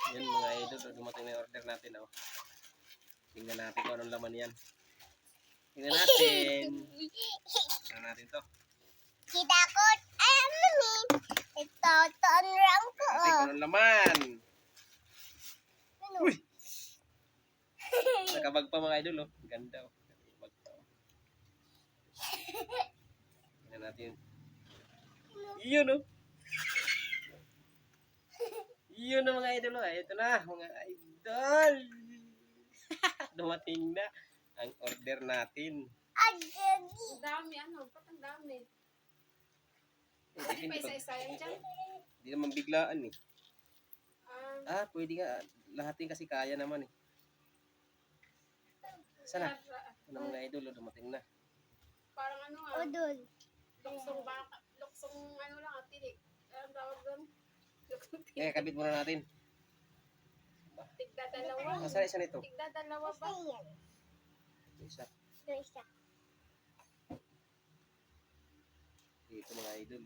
Yan mga idol, dumating na yung order natin. Oh. Tingnan natin kung anong laman yan. Tingnan natin. Tingnan natin to. Kita ko, ito, tonrang ko. Tingnan kung anong laman. Uy! Nakabag pa mga idol. Oh. Ganda. Oh. Nakabag pa. Oh. Tingnan natin. Iyon oh. Iyon na mga idol. Oh. Ito na mga idol. Dumating na ang order natin. Ang dami, ano? Ba't ang dami? Hindi May isa-isa yan dyan? naman biglaan eh. Ah, Pwede nga. Lahatin kasi kaya naman eh. Sana. Ano mga idol, dumating na. parang ano Udol. luksong baka, luksong ano lang, tinik. Anong tawag doon? Luksong tinik. Kabit muna natin. Tigda dalawa. Nasaan isa nito? Tigda dalawa ba? Isa. Isa. Dito mga idol.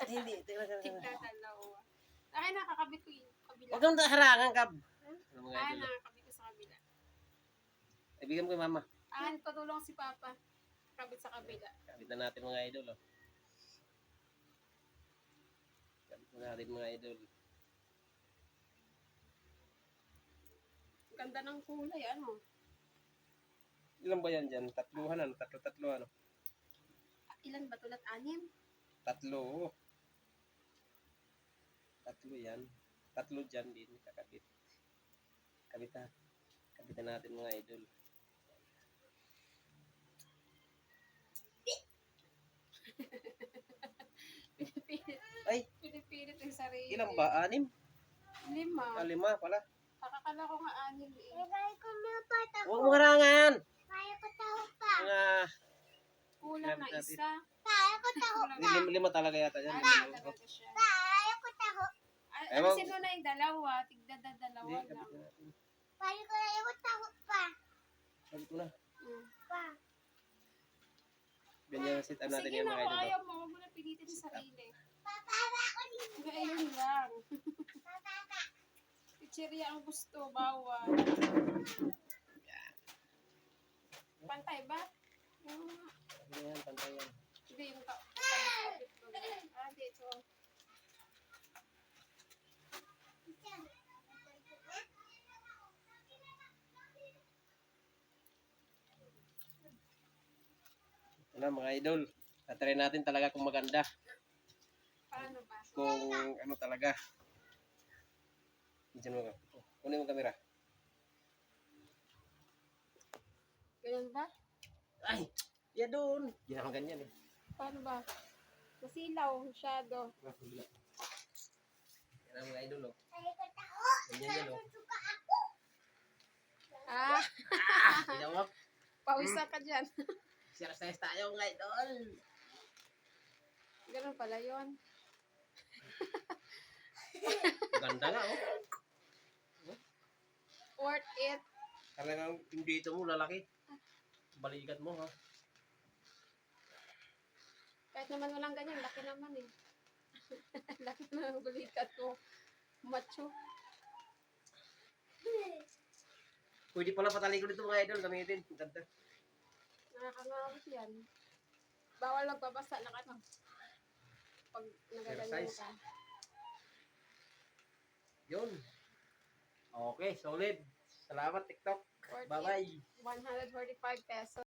Hindi. Tigda dalawa. Ay, nakakabit ko yung kabila. Huwag kang harangan, Kab. Ano mga Ah, idol. nakakabit ko sa kabila. Ibigyan mo kay mama. Ah, tutulong si Papa. Kabit sa kabila. Kabit na natin mga idol. Oh. Kabit na natin mga idol. Ganda ng kulay, ano? Ilan ba yan dyan? Tatluhan ano? Tatlo ano? Ilan ba tulad? 6? Tatlo. Tatlo yan. Tatlo dyan din. Kakabit. Kabitan natin mga idol. Ay, Pinipilit yung sarili. ilan ba? 6? 5. 5 pala. Nakakala ko nga 6 eh. Kaya ko na pa taho. Huwag mo harangan. Kaya ko taho pa. Mga Kulang na Natin. isa. Kaya ko taho. lima talaga yata yan. Ah, talaga siya. Kaya ko taho. Ano sino na yung dalawa? Tigda dalawa Hindi, lang. kabit na natin. Kaya ko taho pa. Kabit mo na. Mm. Pa. Ganyan sit natin Sige yung na, mga idol. kaya mo. Huwag mo na pilitin yung sarili. Papara ko din. Ngayon lang. Papara. Pichirya ang gusto, bawal. Pantay ba? Ganyan, pantay yan. Hindi, yung kapit ko. Ah, dito. Ano mga idol, tatry natin talaga kung maganda. Paano ba? Kung ano talaga. Diyan mo. Kunin mo camera. Ganyan ba? Ay! Yan doon. Hindi naman ganyan eh. Paano ba? Masilaw, masyado. Yan ang mga idol oh. Kaya ko taho. Ganyan yan oh. Suka ako. Ah, Hindi mo. pawisan ka dyan. Siya tayo mga idol. Ganun pala yun. Ganda nga oh. Worth it. Talagang yung dito mo lalaki. Balikat mo ha. Kahit naman walang ganyan, laki naman eh. Laki naman ang balikat ko. Macho. Pwede pala patalikod dito mga idol. Gamitin. Ganda. Nakakangawit yan. Bawal magbabasa ng ano. Pag nagaganyan Exercise. ka. Yun. Okay, solid. Salamat TikTok. Worth Bye-bye. it. 145 pesos.